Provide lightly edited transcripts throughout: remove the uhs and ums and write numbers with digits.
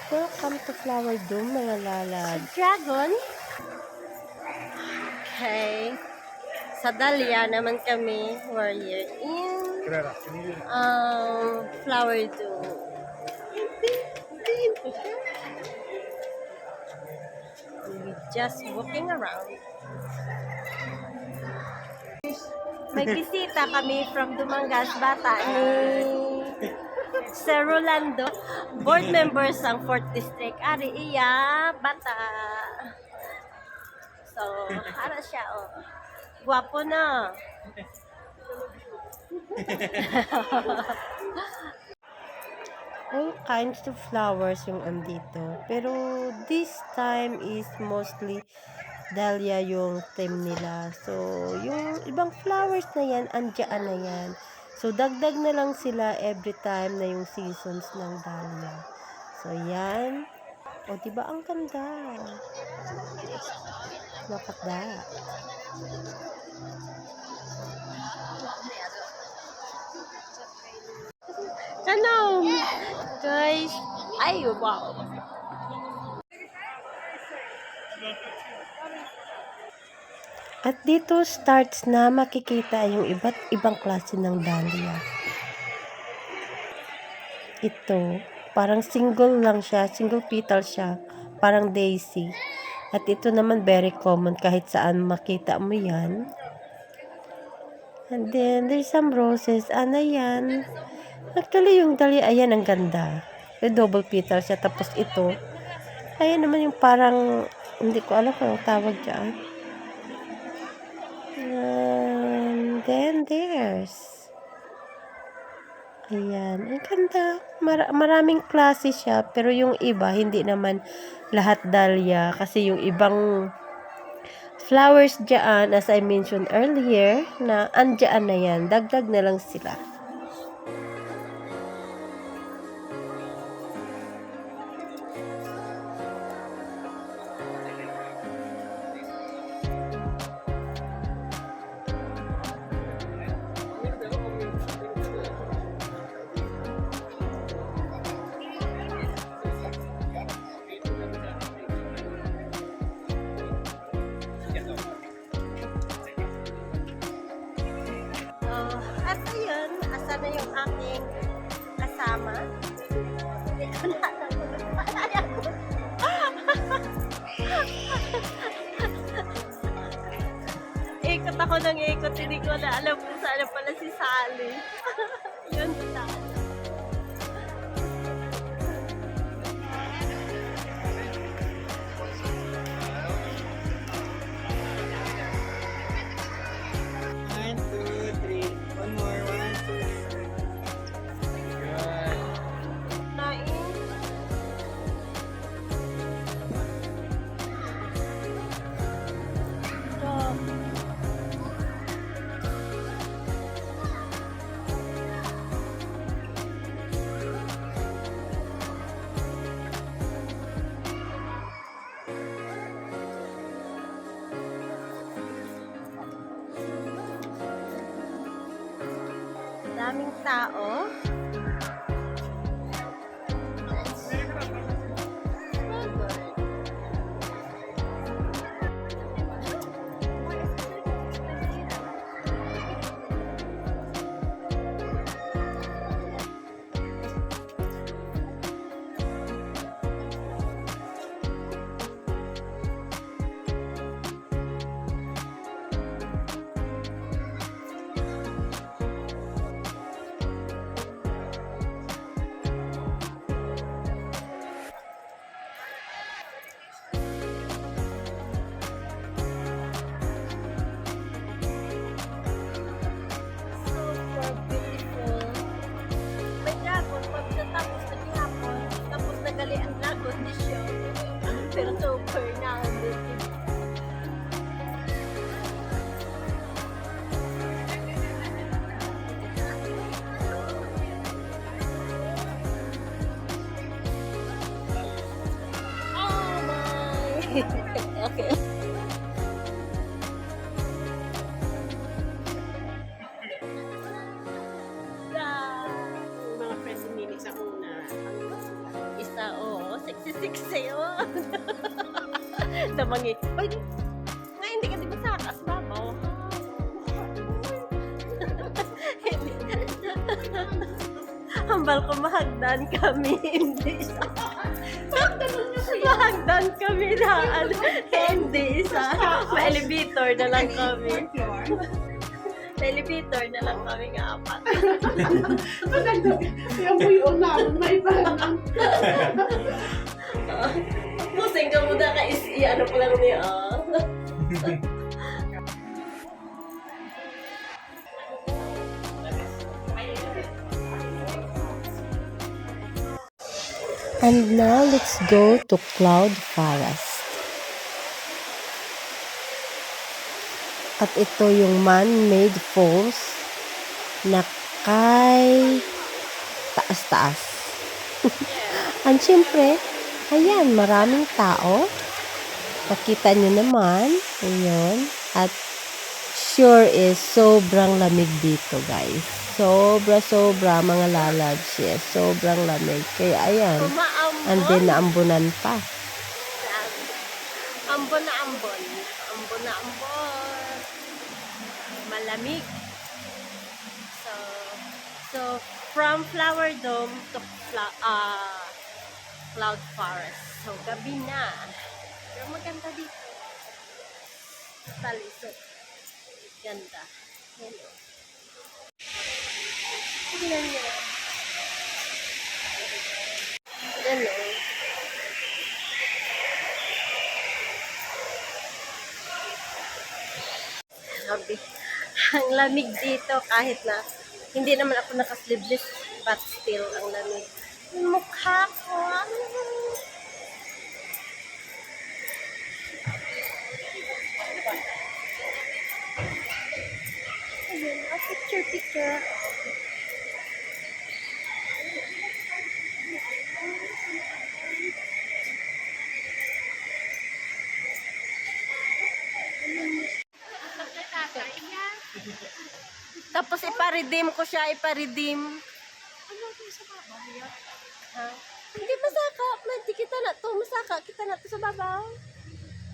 Welcome to Flower Dome, mga lalad. Dragon. Okay. Sa Dahlia naman kami. We're here in Flower Dome. We just walking around. May bisita kami from Dumangas, bata ni Sir Rolando. Board members ang 4th District. Ari iya, bata. So, ara siya, oh. Guwapo na. All kinds of flowers yung andito. Pero this time is mostly dahlia yung theme nila. So, yung ibang flowers na yan, andyaan na yan. So, dagdag na lang sila every time na yung seasons ng dahlia. So, yan. O, diba ang ganda? Look at that. Kanom! Guys, ay, wow. At dito starts na makikita yung iba't ibang klase ng dahlia. Ito, parang single lang siya, single petal siya, parang daisy. At ito naman very common kahit saan makita mo yan. And then, there's some roses. Ano yan? Actually, yung dahlia, ayan, ang ganda. May double petal siya. Tapos ito, ayan naman yung parang, hindi ko alam kung tawag dyan. And then, there's, ayan, ang ganda. Maraming klase siya, pero yung iba, hindi naman lahat dahlia. Kasi yung ibang flowers dyan, as I mentioned earlier, na andyan na yan. Dagdag na lang sila. At ayun, asa na yung aking kasama. Hindi ko na alam kung nagpalay ako. Ikot ako ng ikot, hindi ko na alam kung saan na pala si Sally. Yun, Sally. Daming tao. Pero super na. Oh my! Okay. Mga friends ni Mimi sa una. Isa, oo. si Siksi, oh. Damangit. Uy, nga hindi ka di ba sa taas babaw? Hambal ko mahagdan kami, hindi siya. Mahagdan kami na, hindi isa. May elevator na lang kami. May elevator na lang kami nga apat. Kaya mo yun na, may parang. Pusing ka muna ka ano ko lang niya. And now let's go to Cloud Forest. At ito yung man-made falls na kay taas-taas. And syempre, ayan, maraming tao. Nakita nyo naman. Ayun. At sure is sobrang lamig dito, guys. Sobra mga lalabs. Yes, sobrang lamig. Kaya ayan, andin na ambunan pa. Ambon na ambon. Ambon na ambon. Malamig. So from Flower Dome to Cloud Forest. So gabi na. Pero maganda dito. Talisod. Ganda. Yan o. Tignan nyo. Yan o. Sabi, ang lamig dito kahit na hindi naman ako naka-sleeveless but still ang lamig. Yung mukha ko. Ayun, picture. Tapos ipa-redeem ko siya, ipa-redeem. Ano ito sa babaw? Ha? Hindi masaka. Hindi kita na to. Masaka. Kita na to sa babaw.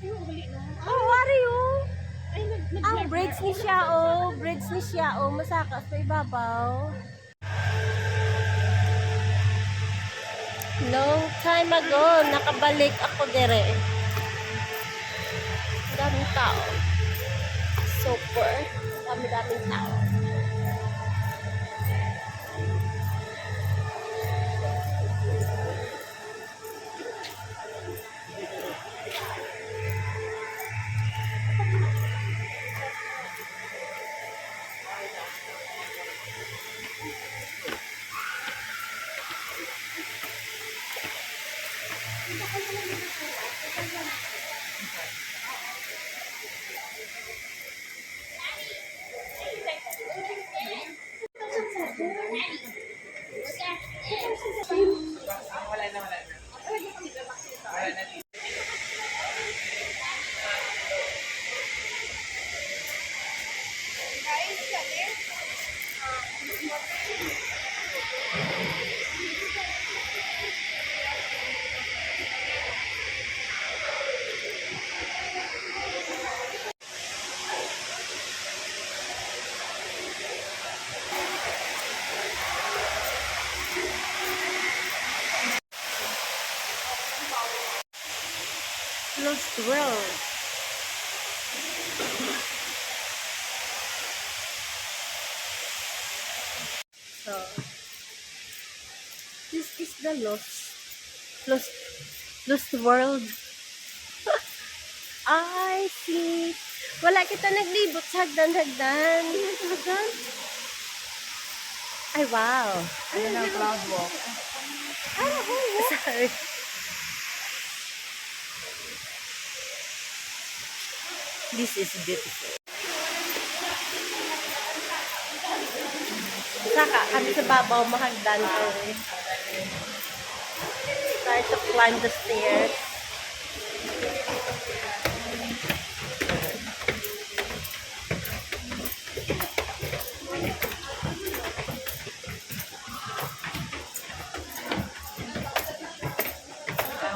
Ayun, gali na. Oh, wari oh. Ay, Ang braids ni siya oh. Braids ni siya oh. Masaka sa ibabaw. Long time ago, nakabalik ako dire. Daming tao. Super. Daming tao. Lost World. So, this is the Lost World. I see. Wala kita naglibot sa hagdan-hagdan. Ay, wow. Ayan ang cloud walk. Sorry. This is beautiful. Saka kami sa babaw mahagdan ko eh. Start to climb the stairs.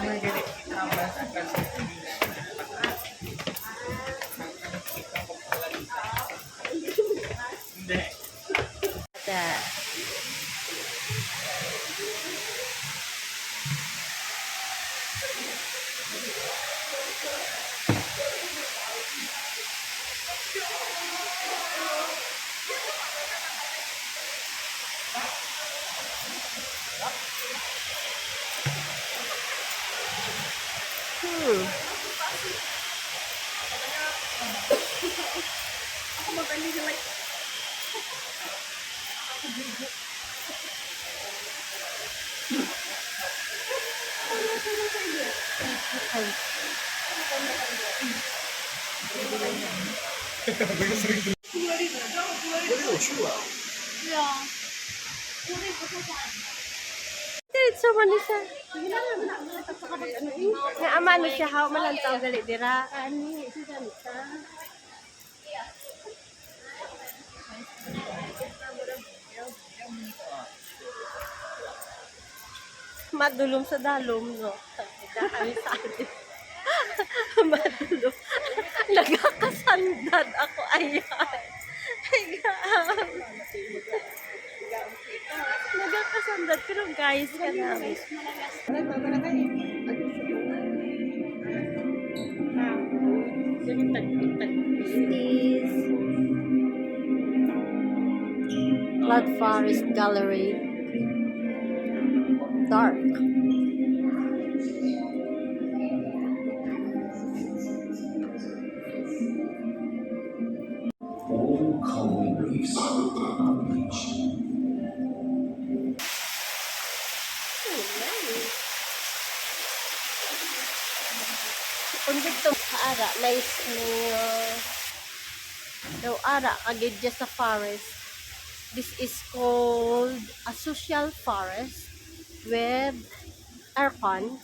Ada. Diretso man ni siya. Nga ama no siya haw malantaw gali dira. Ani siya ta. Madulom sa dalom no. Dahil sa atin. Madulom. Nagakasandad ako ayan. Nagakasandad pero guys ka namin. Is Cloud Forest Gallery. Dark. All coral reefs are bleached. Kung dito ara, nice niyo. Daw ara, kagid dya sa forest. This is called a social forest with aircon.